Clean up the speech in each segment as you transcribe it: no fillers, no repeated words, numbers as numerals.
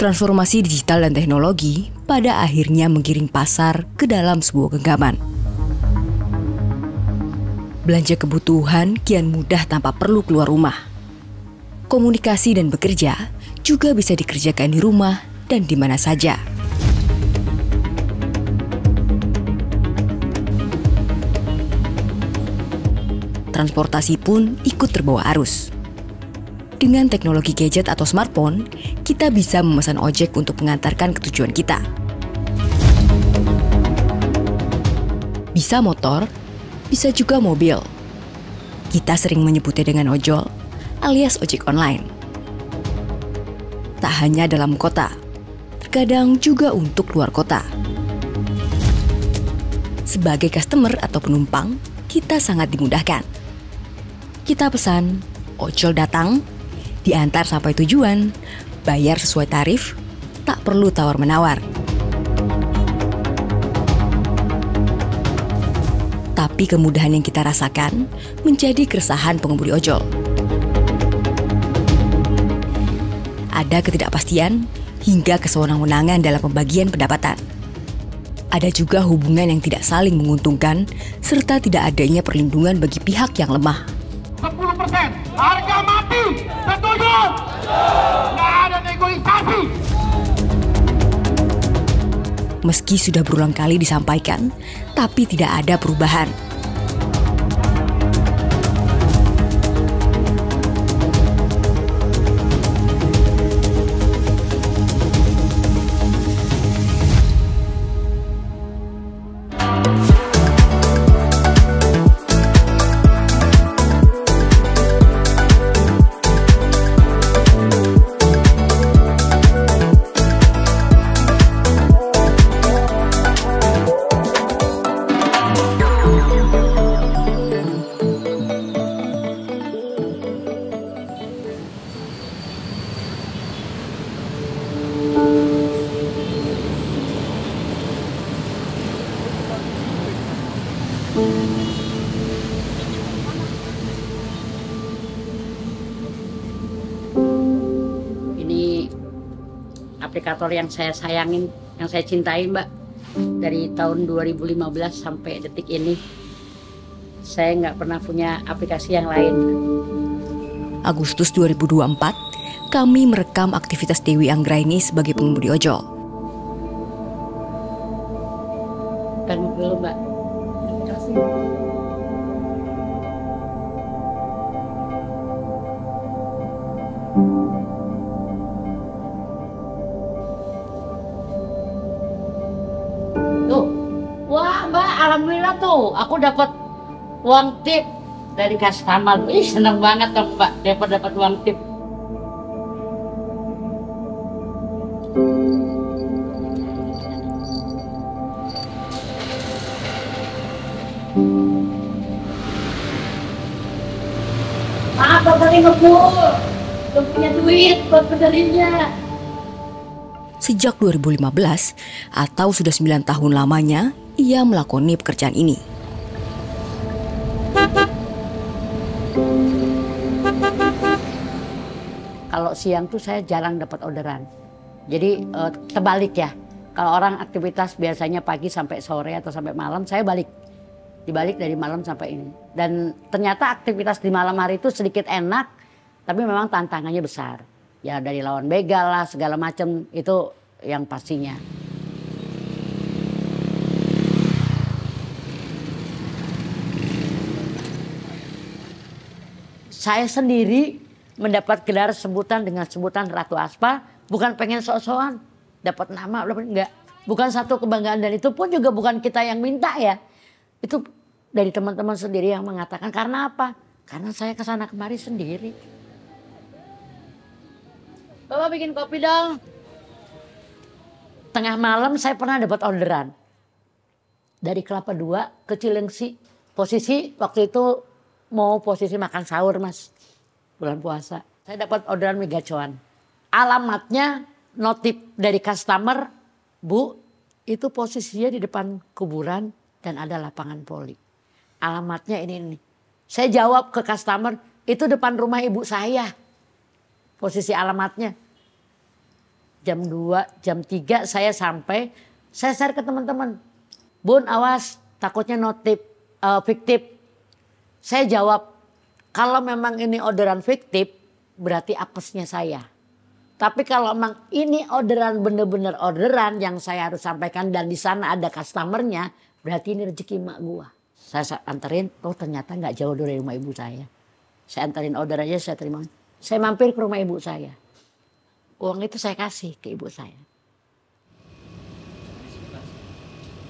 Transformasi digital dan teknologi pada akhirnya menggiring pasar ke dalam sebuah genggaman. Belanja kebutuhan kian mudah tanpa perlu keluar rumah. Komunikasi dan bekerja juga bisa dikerjakan di rumah dan di mana saja. Transportasi pun ikut terbawa arus. Dengan teknologi gadget atau smartphone, kita bisa memesan ojek untuk mengantarkan ke tujuan kita. Bisa motor, bisa juga mobil. Kita sering menyebutnya dengan ojol, alias ojek online. Tak hanya dalam kota, terkadang juga untuk luar kota. Sebagai customer atau penumpang, kita sangat dimudahkan. Kita pesan, ojol datang, diantar sampai tujuan, bayar sesuai tarif, tak perlu tawar-menawar. Tapi kemudahan yang kita rasakan menjadi keresahan pengemudi ojol. Ada ketidakpastian hingga kesewenang-wenangan dalam pembagian pendapatan. Ada juga hubungan yang tidak saling menguntungkan serta tidak adanya perlindungan bagi pihak yang lemah. 10% harga mati, setuju? Nggak ada negosiasi. Meski sudah berulang kali disampaikan, tapi tidak ada perubahan. Aplikator yang saya sayangin, yang saya cintai, Mbak. Dari tahun 2015 sampai detik ini, saya nggak pernah punya aplikasi yang lain. Agustus 2024, kami merekam aktivitas Dewi Anggraini sebagai pengemudi ojol. Kan dulu, Mbak. Alhamdulillah tuh, aku dapat uang tip dari customer. Ih, seneng banget dong, Mbak, dapat uang tip. Bapak tadi ngebul, belum punya duit buat benerinnya. Sejak 2015, atau sudah 9 tahun lamanya, ia melakoni pekerjaan ini. Kalau siang tuh saya jarang dapat orderan. Jadi terbalik ya. Kalau orang aktivitas biasanya pagi sampai sore atau sampai malam, saya balik. Dibalik dari malam sampai ini. Dan ternyata aktivitas di malam hari itu sedikit enak, tapi memang tantangannya besar. Ya dari lawan begal lah, segala macam itu yang pastinya. Saya sendiri mendapat gelar sebutan dengan sebutan Ratu Aspa, bukan pengen sok-sokan dapat nama, enggak. Bukan satu kebanggaan, dan itu pun juga bukan kita yang minta ya. Itu dari teman-teman sendiri yang mengatakan. Karena apa? Karena saya kesana kemari sendiri. Bapak bikin kopi dong. Tengah malam saya pernah dapat orderan. Dari Kelapa II ke Cilengsi. Posisi waktu itu mau posisi makan sahur, Mas. Bulan puasa. Saya dapat orderan mie gacoan. Alamatnya notif dari customer, Bu, itu posisinya di depan kuburan dan ada lapangan voli. Alamatnya ini. Saya jawab ke customer, itu depan rumah ibu saya. Posisi alamatnya. jam 2, jam 3 saya sampai, saya share ke teman-teman. Bun awas takutnya notif fiktif. Saya jawab, kalau memang ini orderan fiktif berarti apesnya saya. Tapi kalau memang ini orderan bener-bener orderan yang saya harus sampaikan dan di sana ada customernya, berarti ini rezeki mak gua. Saya anterin, oh ternyata nggak jauh dari rumah ibu saya. Saya anterin order aja, saya terima. Saya mampir ke rumah ibu saya. Uang itu saya kasih ke ibu saya.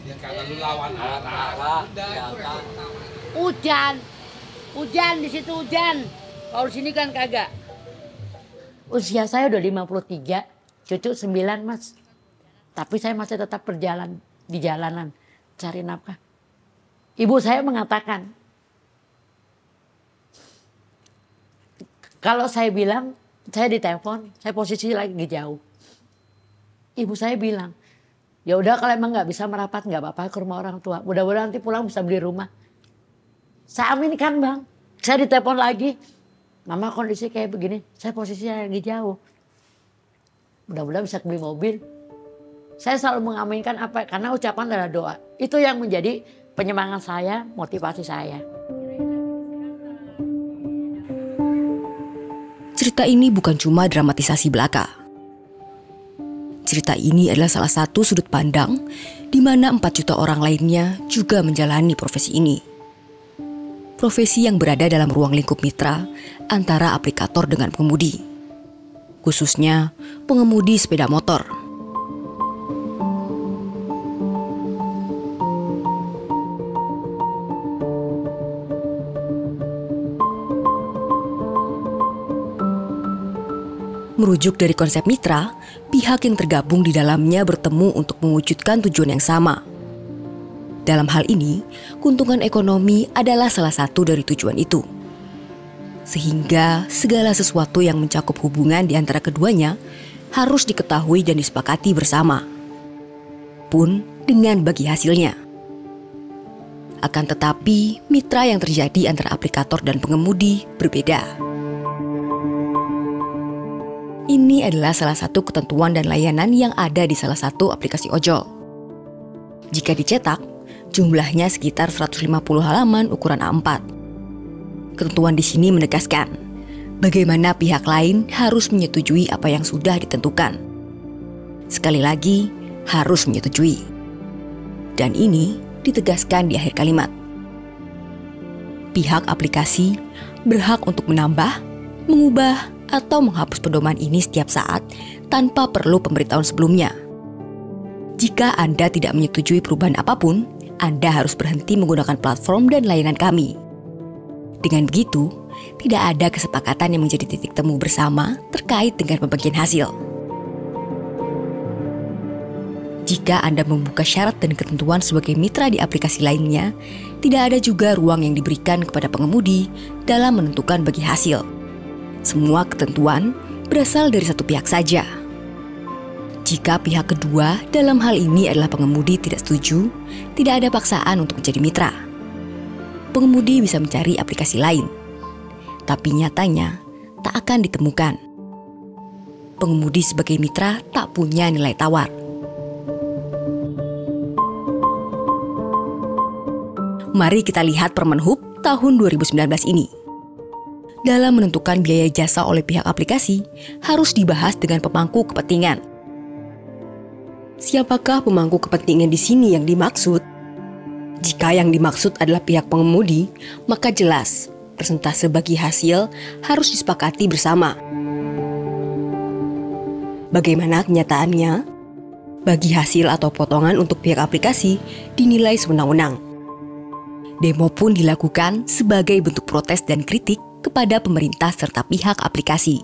Ya karena lu lawan arah. Hujan di situ hujan. Kalau di sini kan kagak. Usia saya udah 53, cucu 9 mas. Tapi saya masih tetap berjalan di jalanan cari nafkah. Ibu saya mengatakan, kalau saya bilang, saya ditelepon, saya posisi lagi jauh. Ibu saya bilang, ya udah kalau emang nggak bisa merapat nggak apa-apa ke rumah orang tua. Mudah-mudahan nanti pulang bisa beli rumah. Saya aminkan bang. Saya ditelepon lagi, mama kondisi kayak begini, saya posisinya lagi jauh. Mudah-mudahan bisa beli mobil. Saya selalu mengaminkan apa, karena ucapan adalah doa. Itu yang menjadi penyemangat saya, motivasi saya. Cerita ini bukan cuma dramatisasi belaka. Cerita ini adalah salah satu sudut pandang di mana 4 juta orang lainnya juga menjalani profesi ini. Profesi yang berada dalam ruang lingkup mitra antara aplikator dengan pengemudi. Khususnya pengemudi sepeda motor. Merujuk dari konsep mitra, pihak yang tergabung di dalamnya bertemu untuk mewujudkan tujuan yang sama. Dalam hal ini, keuntungan ekonomi adalah salah satu dari tujuan itu. Sehingga segala sesuatu yang mencakup hubungan di antara keduanya harus diketahui dan disepakati bersama. Pun dengan bagi hasilnya. Akan tetapi, mitra yang terjadi antara aplikator dan pengemudi berbeda. Ini adalah salah satu ketentuan dan layanan yang ada di salah satu aplikasi ojol. Jika dicetak, jumlahnya sekitar 150 halaman ukuran A4. Ketentuan di sini menegaskan bagaimana pihak lain harus menyetujui apa yang sudah ditentukan. Sekali lagi, harus menyetujui. Dan ini ditegaskan di akhir kalimat. Pihak aplikasi berhak untuk menambah, mengubah, atau menghapus pedoman ini setiap saat tanpa perlu pemberitahuan sebelumnya. Jika Anda tidak menyetujui perubahan apapun, Anda harus berhenti menggunakan platform dan layanan kami. Dengan begitu, tidak ada kesepakatan yang menjadi titik temu bersama terkait dengan pembagian hasil. Jika Anda membuka syarat dan ketentuan sebagai mitra di aplikasi lainnya, tidak ada juga ruang yang diberikan kepada pengemudi dalam menentukan bagi hasil. Semua ketentuan berasal dari satu pihak saja. Jika pihak kedua dalam hal ini adalah pengemudi tidak setuju, tidak ada paksaan untuk menjadi mitra. Pengemudi bisa mencari aplikasi lain, tapi nyatanya tak akan ditemukan. Pengemudi sebagai mitra tak punya nilai tawar. Mari kita lihat Permen Hub tahun 2019 ini. Dalam menentukan biaya jasa oleh pihak aplikasi harus dibahas dengan pemangku kepentingan. Siapakah pemangku kepentingan di sini yang dimaksud? Jika yang dimaksud adalah pihak pengemudi, maka jelas persentase bagi hasil harus disepakati bersama. Bagaimana kenyataannya? Bagi hasil atau potongan untuk pihak aplikasi dinilai sewenang-wenang. Demo pun dilakukan sebagai bentuk protes dan kritik kepada pemerintah serta pihak aplikasi.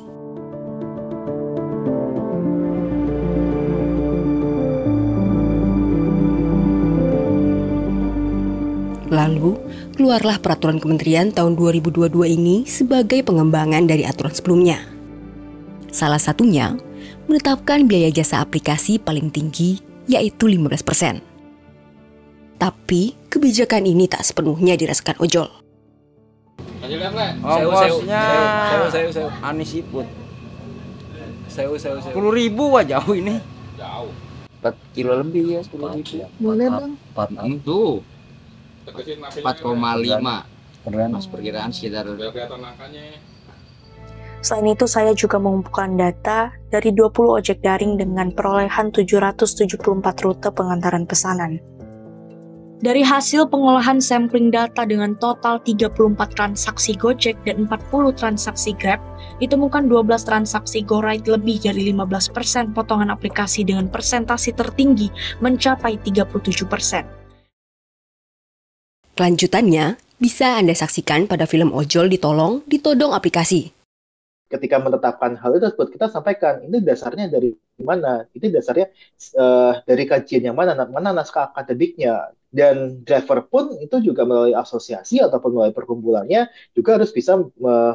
Lalu, keluarlah peraturan kementerian tahun 2022 ini sebagai pengembangan dari aturan sebelumnya. Salah satunya, menetapkan biaya jasa aplikasi paling tinggi, yaitu 15%. Tapi, kebijakan ini tak sepenuhnya dirasakan ojol. Ongkosnya Anis Iput Sewu. 10.000 wah jauh ini. Jauh. 4 kilo lebih ya 10.000. Boleh bang. 4 tuh. Tegesin napinya. 4,5. Mas perkiraan sekitar. Biar kelihatan angkanya. Selain itu, saya juga mengumpulkan data dari 20 ojek daring dengan perolehan 774 rute pengantaran pesanan. Dari hasil pengolahan sampling data dengan total 34 transaksi Gojek dan 40 transaksi Grab, ditemukan 12 transaksi GoRide lebih dari 15% potongan aplikasi dengan persentase tertinggi mencapai 37%. Kelanjutannya bisa Anda saksikan pada film Ojol Ditodong aplikasi. Ketika menetapkan hal itu, kita sampaikan ini dasarnya dari mana, itu dasarnya dari kajian yang mana naskah akademiknya, dan driver pun itu juga melalui asosiasi ataupun melalui perkumpulannya juga harus bisa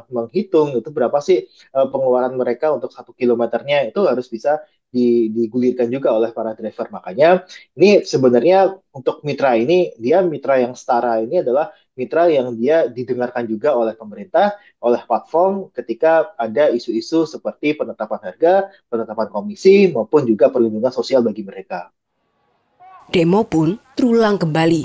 menghitung itu berapa sih pengeluaran mereka untuk 1 kilometernya, itu harus bisa digulirkan juga oleh para driver. Makanya ini sebenarnya untuk mitra ini, dia mitra yang setara ini adalah mitra yang dia didengarkan juga oleh pemerintah, oleh platform ketika ada isu-isu seperti penetapan harga, penetapan komisi, maupun juga perlindungan sosial bagi mereka. Demo pun terulang kembali.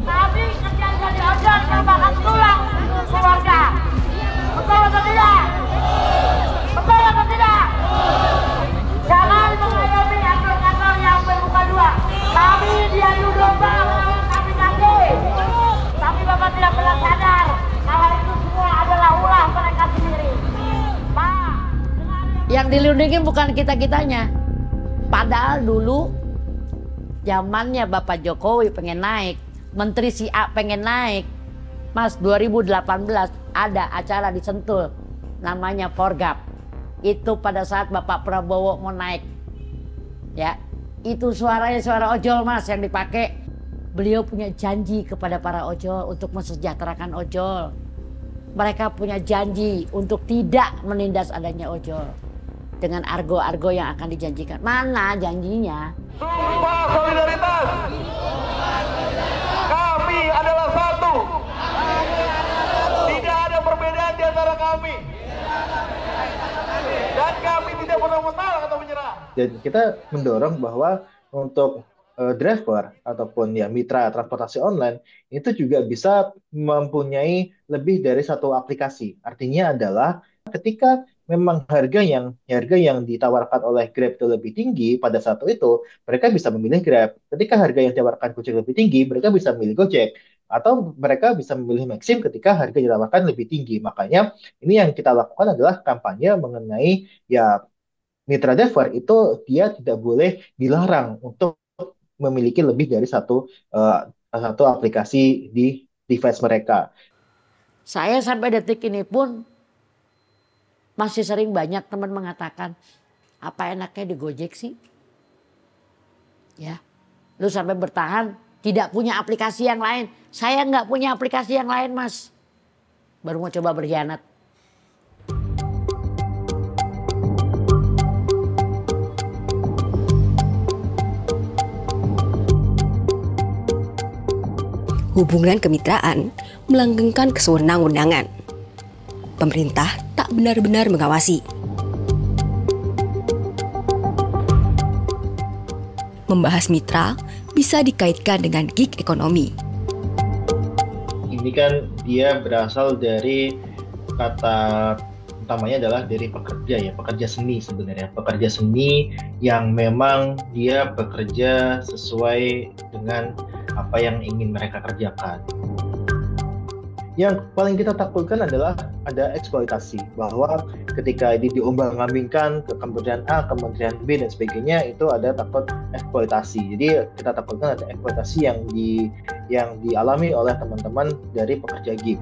Kami kerja jadi ojek yang bakal tulang keluarga. Betul atau tidak? Betul atau tidak? Jangan mengayomi aktor-aktor yang bermuka dua. Kami diadu domba melawan kaki. Tapi Bapak tidak pernah sadar kalau itu semua adalah ulah mereka sendiri. Pak, Yang dilindungi bukan kita-kitanya. Padahal dulu zamannya Bapak Jokowi pengen naik, Menteri si A pengen naik. Mas, 2018 ada acara di Sentul namanya Forgap. Itu pada saat Bapak Prabowo mau naik. Ya, itu suaranya suara ojol Mas yang dipakai. Beliau punya janji kepada para ojol untuk mensejahterakan ojol. Mereka punya janji untuk tidak menindas adanya ojol. Dengan argo-argo yang akan dijanjikan. Mana janjinya? Sumpah solidaritas. Kami adalah satu. Tidak ada perbedaan di antara kami. Dan kami tidak pernah menolak atau menyerah. Dan kita mendorong bahwa untuk driver ataupun ya mitra transportasi online itu juga bisa mempunyai lebih dari satu aplikasi. Artinya adalah ketika memang harga yang ditawarkan oleh Grab itu lebih tinggi pada saat itu, mereka bisa memilih Grab. Ketika harga yang ditawarkan Gojek lebih tinggi, mereka bisa memilih Gojek. Atau mereka bisa memilih Maxim ketika harga yang ditawarkan lebih tinggi. Makanya ini yang kita lakukan adalah kampanye mengenai ya mitra driver itu dia tidak boleh dilarang untuk memiliki lebih dari satu aplikasi di device mereka. Saya sampai detik ini pun masih sering banyak teman mengatakan, apa enaknya di Gojek sih? Ya, lu sampai bertahan tidak punya aplikasi yang lain. Saya nggak punya aplikasi yang lain Mas. Baru mau coba berkhianat. Hubungan kemitraan melanggengkan kesewenang-wenangan. Pemerintah tak benar-benar mengawasi. Membahas mitra bisa dikaitkan dengan gig ekonomi. Ini kan dia berasal dari kata utamanya adalah dari pekerja seni sebenarnya. Pekerja seni yang memang dia bekerja sesuai dengan apa yang ingin mereka kerjakan. Yang paling kita takutkan adalah ada eksploitasi, bahwa ketika ini diombang-ambingkan ke Kementerian A, Kementerian B dan sebagainya, itu ada takut eksploitasi. Jadi kita takutkan ada eksploitasi yang dialami oleh teman-teman dari pekerja gig.